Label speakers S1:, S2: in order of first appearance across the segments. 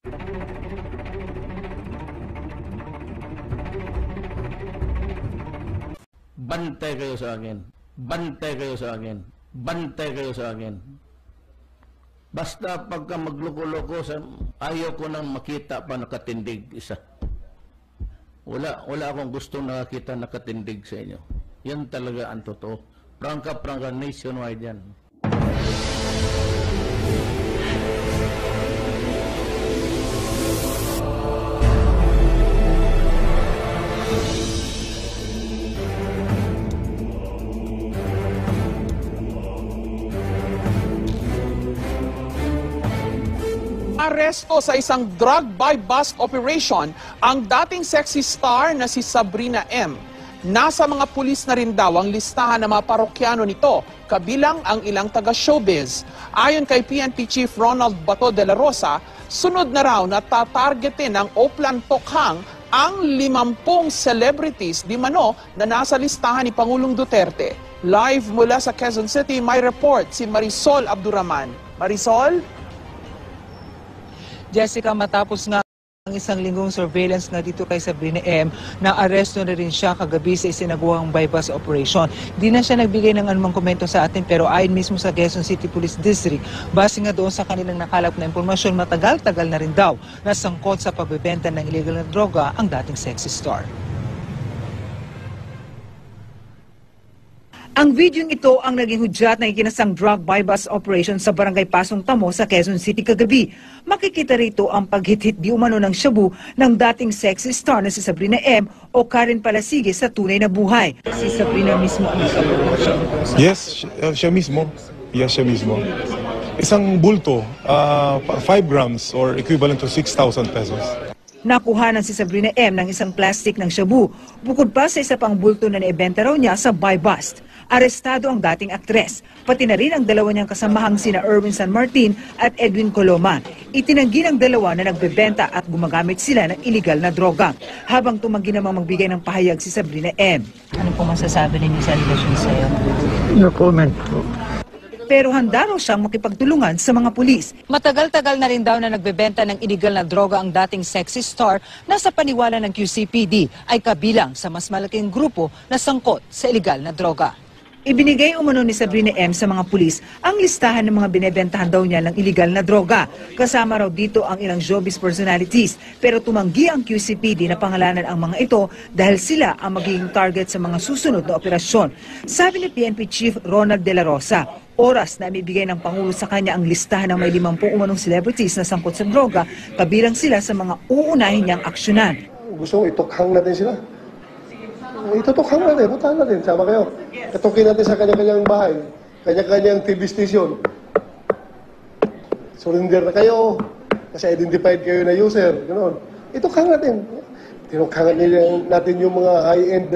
S1: Bantay kayo sa akin. Bantay kayo sa akin. Bantay kayo sa akin. Basta pagka magloko-loko, ayaw ko nang makita pa nakatindig isa. Wala akong gustong nakakita nakatindig sa inyo. Yan talaga ang totoo. Prangka nationwide yan.
S2: Aresto sa isang drug-by-bust operation ang dating sexy star na si Sabrina M. Nasa mga pulis na rin daw ang listahan ng mga parokyano nito, kabilang ang ilang taga-showbiz. Ayon kay PNP Chief Ronald Bato de la Rosa, sunod na raw na tatargetin ng Oplan Tokhang ang 50 celebrities di mano na nasa listahan ni Pangulong Duterte. Live mula sa Quezon City, may report si Marisol Abdurrahman. Marisol?
S3: Jessica, matapos nga ang isang linggong surveillance nga dito kay Sabrina M, na aresto na rin siya kagabi sa isinagawang bypass operation. Di na siya nagbigay ng anumang komento sa atin, pero ayon mismo sa Quezon City Police District, base nga doon sa kanilang nakalap na impormasyon, matagal-tagal na rin daw nasangkot sa pagbebenta ng illegal na droga ang dating sexy star. Ang video ito ang naging hudyat na ikinasang drug bypass operation sa Barangay Pasong Tamo sa Quezon City kagabi. Makikita rito ang paghit-hit di umano ng shabu ng dating sexy star na si Sabrina M o Karen Palasige sa tunay na buhay. Si Sabrina mismo ang nag-operasyon.
S4: Yes, siya mismo. Yes, siya mismo. Isang bulto, 5 grams or equivalent to 6,000 pesos.
S3: Nakuhanan si Sabrina M ng isang plastic ng shabu, bukod pa sa isa pang bulto na naibenta raw niya sa buy-bust. Arestado ang dating aktres, pati na rin ang dalawa niyang kasamahang sina Erwin San Martin at Edwin Coloma. Itinanggi ng dalawa na nagbebenta at gumagamit sila ng iligal na droga, habang tumanggi namang magbigay ng pahayag si Sabrina M. Ano po masasabi ninyo sa relasyon sa'yo?
S5: No comment po.
S3: Pero handa raw siyang makipagtulungan sa mga pulis. Matagal-tagal na rin daw na nagbebenta ng iligal na droga ang dating sexy star na sa paniwala ng QCPD ay kabilang sa mas malaking grupo na sangkot sa iligal na droga. Ibinigay umano ni Sabrina M sa mga pulis ang listahan ng mga binebentahan daw niya ng iligal na droga. Kasama raw dito ang ilang showbiz personalities, pero tumanggi ang QCPD na pangalanan ang mga ito dahil sila ang magiging target sa mga susunod na operasyon. Sabi ni PNP Chief Ronald de la Rosa, oras na ibibigay ng Pangulo sa kanya ang listahan ng may 50 umanong celebrities na sangkot sa droga, kabilang sila sa mga uunahin niyang aksyonan.
S6: Gusto ko itokhang natin sila. Itutukhang natin, puntahan natin, sama kayo. Katukin natin sa kanya-kanyang bahay, kanya-kanyang TV station. Surrender na kayo, kasi identified kayo na user, gano'n. Itukhang natin. Tinukhangan natin yung mga high-end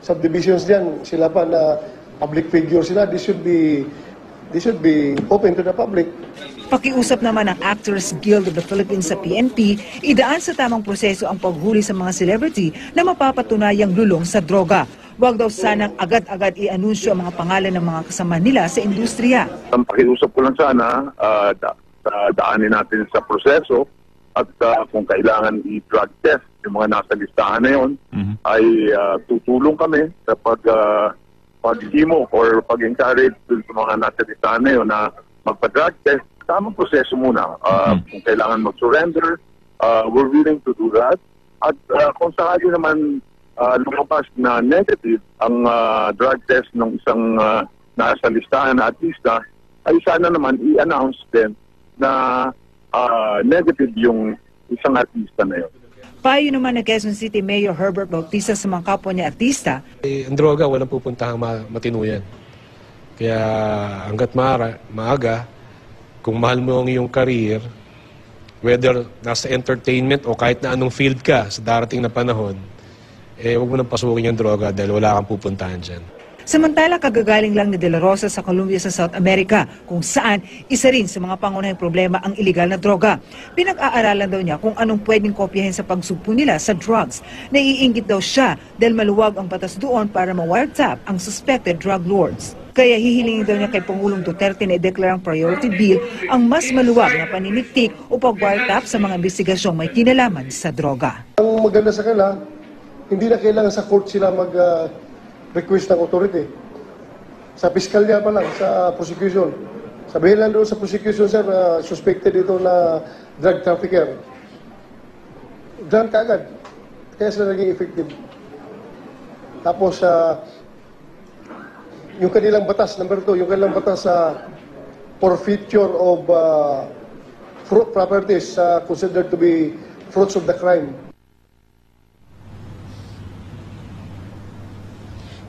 S6: subdivisions dyan. Sila pa na public figure sila, they should be open to the public.
S3: Pakiusap naman ng Actors Guild of the Philippines sa PNP, idaan sa tamang proseso ang paghuli sa mga celebrity na mapapatunayang lulong sa droga. Huwag daw sanang agad-agad i-anunsyo ang mga pangalan ng mga kasama nila sa industriya.
S7: Ang pakiusap ko lang sana, daanin natin sa proseso at kung kailangan i-drug test yung mga nasa listahan na yun, ay tutulong kami sa pag-himo or pag-encourage sa mga nasa listahan na yun na magpa-drug test. Tamang proseso muna. Kung kailangan mag-surrender, we're willing to do that. At kung sakali naman lumabas na negative ang drug test ng isang nasa listahan na artista, ay sana naman i-announce din na negative yung isang artista na yun.
S3: Payo naman ng Quezon City Mayor Herbert Bautista sa mga kapwa niya artista.
S8: Ang droga, walang pupuntahang matinuyan. Kaya hanggat maaga, kung mahal mo ang iyong career, whether nasa entertainment o kahit na anong field ka sa darating na panahon, huwag mo nang pasukin yung droga dahil wala kang pupuntahan dyan.
S3: Samantala, kagagaling lang ni De La Rosa sa Colombia sa South America, kung saan isa rin sa mga pangunahing problema ang iligal na droga. Pinag-aaralan daw niya kung anong pwedeng kopyahin sa pagsugpo nila sa drugs. Naiinggit daw siya dahil maluwag ang batas doon para ma-wiretap ang suspected drug lords. Kaya hihilingin daw niya kay Pangulong Duterte na ideklarang priority bill ang mas maluwag na paniniktik o pag-wiretap sa mga investigasyong may kinalaman sa droga.
S6: Ang maganda sa kanila, hindi na kailangan sa court sila request ng authority. Sa piskalya pa lang, sa prosecution. Sabihin lang doon sa prosecution, sir, suspected ito na drug trafficker. Diyan kaagad. Kaya sila naging effective. Tapos, yung kanilang batas, number 2, yung kanilang batas sa forfeiture of fruit properties considered to be fruits of the crime.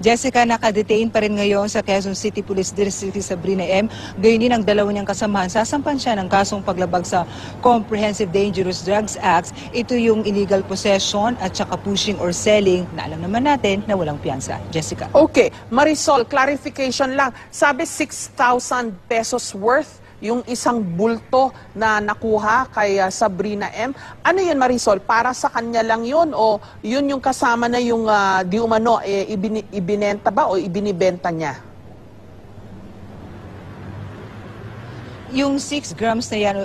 S3: Jessica, nakadetain pa rin ngayon sa Quezon City Police District si Sabrina M. Gayon din ang dalawa niyang kasamahan. Sasampan siya ng kasong paglabag sa Comprehensive Dangerous Drugs Act. Ito yung illegal possession at saka pushing or selling na alam naman natin na walang piyansa. Jessica.
S2: Okay, Marisol, clarification lang. Sabi 6,000 pesos worth yung isang bulto na nakuha kay Sabrina M. Ano yun, Marisol? Para sa kanya lang yun o yun yung kasama na yung di umano ibinenta ba o ibinibenta niya?
S3: Yung 6 grams na yan,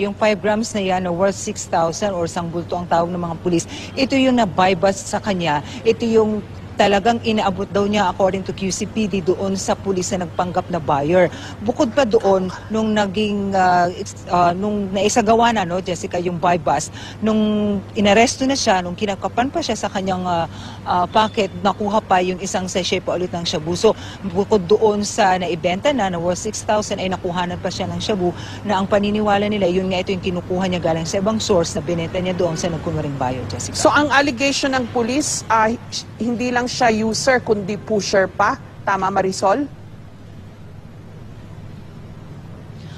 S3: yung 5 grams na yan worth 6,000 or isang bulto ang tawag ng mga pulis, ito yung na-buy-bust sa kanya. Ito yung talagang inaabot daw niya according to QCPD doon sa pulis na nagpanggap na buyer. Bukod pa doon, nung naging, nung naisagawa na, no, Jessica, yung buy bust, nung inaresto na siya, nung kinakapan pa siya sa kanyang packet, nakuha pa yung isang sachet pa ulit ng shabu. So, bukod doon sa naibenta na worth 6,000 ay nakuhanan pa siya ng shabu na ang paniniwala nila, yun nga ito yung kinukuha niya galing sa ibang source na binenta niya doon sa nagkunwaring buyer, Jessica.
S2: So, ang allegation ng pulis, hindi lang siya user kundi pusher pa. Tama, Marisol?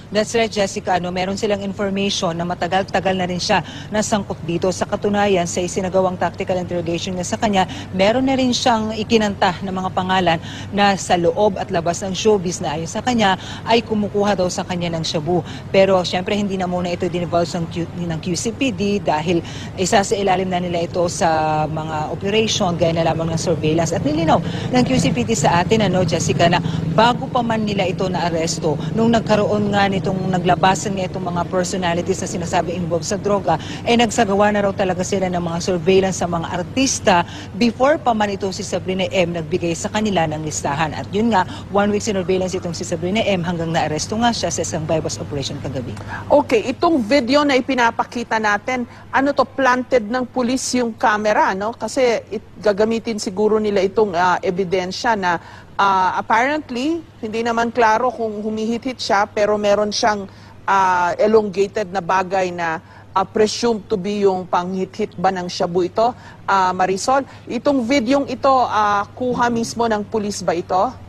S3: That's right, Jessica. Meron silang information na matagal-tagal na rin siya nasangkot dito. Sa katunayan, sa isinagawang tactical interrogation niya sa kanya, meron na rin siyang ikinanta ng mga pangalan na sa loob at labas ng showbiz na ayon sa kanya ay kumukuha daw sa kanya ng shabu. Pero syempre hindi na muna ito dinivulge ng QCPD dahil isa sa ilalim na nila ito sa mga operation gaya na lamang ng surveillance. At nilinaw ng QCPD sa atin, Jessica, na bago pa man nila ito na aresto, nung nagkaroon nga itong naglabasan niya itong mga personalities na sinasabi involved sa droga, ay nagsagawa na raw talaga sila ng mga surveillance sa mga artista before pa man ito si Sabrina M nagbigay sa kanila ng listahan. At yun nga, 1 week surveillance itong si Sabrina M hanggang na-aresto nga siya sa isang buy-bust operation kagabi.
S2: Okay, itong video na ipinapakita natin, ano to, planted ng pulis yung camera, no? Kasi gagamitin siguro nila itong ebidensya na apparently, hindi naman klaro kung humihit-hit siya, pero meron siyang elongated na bagay na presumed to be yung panghit-hit ba ng shabu ito, Marisol. Itong videong ito, kuha mismo ng pulis ba ito?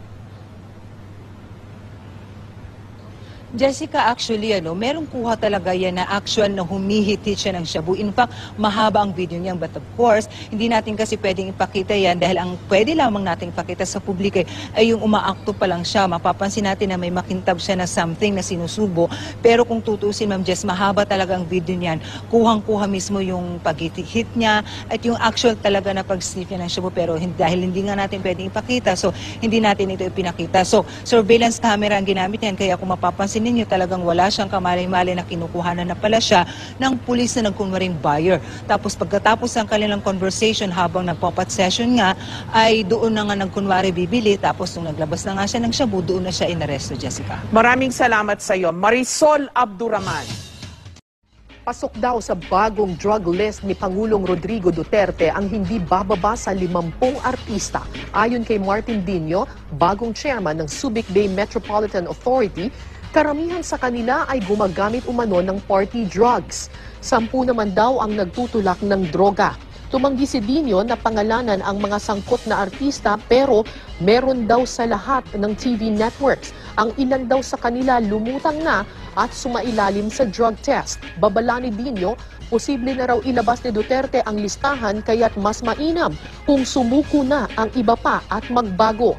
S3: Jessica, actually, merong kuha talaga yan na actual na humihit-hit siya ng shabu. In fact, mahaba ang video niyan. But of course, hindi natin kasi pwedeng ipakita yan dahil ang pwede lamang natin ipakita sa publiko ay yung umaakto pa lang siya. Mapapansin natin na may makintab siya na something na sinusubo. Pero kung tutusin, Ma'am Jess, mahaba talaga ang video niyan. Kuhang-kuha mismo yung pag-hit niya at yung actual talaga na pag-sniff niya ng shabu. Pero dahil hindi nga natin pwedeng ipakita, so hindi natin ito ipinakita. So, surveillance camera ang ginamit yan. Kaya kung mapapansin ninyo, talagang wala siyang kamalay-malay na kinukuhanan na pala siya ng pulis na nagkunwaring buyer. Tapos pagkatapos ng kanilang conversation habang nagpapat session nga, ay doon na nga nagkunwari bibili. Tapos nung naglabas na nga siya ng shabu, doon na siya inaresto, Jessica.
S2: Maraming salamat sa iyo. Marisol Abduraman.
S9: Pasok daw sa bagong drug list ni Pangulong Rodrigo Duterte ang hindi bababa sa 50 artista. Ayon kay Martin Dino, bagong chairman ng Subic Bay Metropolitan Authority, karamihan sa kanila ay gumagamit umano ng party drugs. 10 naman daw ang nagtutulak ng droga. Tumanggi si Dino na pangalanan ang mga sangkot na artista pero meron daw sa lahat ng TV networks. Ang ilan daw sa kanila lumutang na at sumailalim sa drug test. Babala ni Dino, posible na raw ilabas ni Duterte ang listahan kaya't mas mainam kung sumuko na ang iba pa at magbago.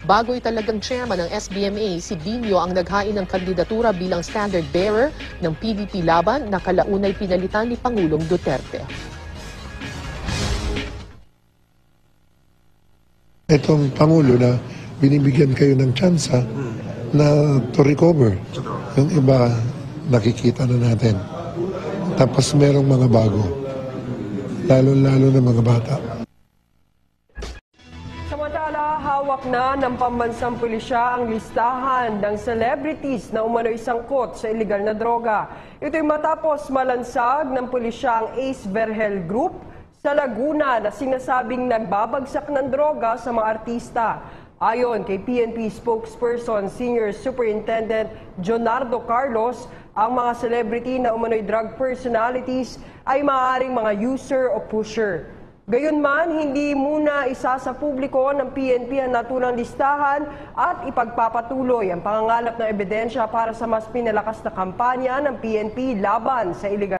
S9: Bago italagang chairman ng SBMA, si Dino ang naghain ng kandidatura bilang standard bearer ng PDP laban na kalaunay pinalitan ni Pangulong Duterte.
S5: Itong Pangulo na binibigyan kayo ng tsansa na to recover. Yung iba, nakikita na natin. Tapos merong mga bago. Lalo-lalo na mga bata.
S10: Samantala, hawak na ng pambansang pulisya ang listahan ng celebrities na umano'y sangkot sa iligal na droga. Ito'y matapos malansag ng pulisya ang Ace Vergel Group sa Laguna na sinasabing nagbabagsak ng droga sa mga artista. Ayon kay PNP spokesperson Senior Superintendent Jonardo Carlos, ang mga celebrity na umano'y drug personalities ay maaaring mga user o pusher. Gayunman, hindi muna isa sa publiko ng PNP ang naturang listahan at ipagpapatuloy ang pangangalap ng ebidensya para sa mas pinalakas na kampanya ng PNP laban sa iligal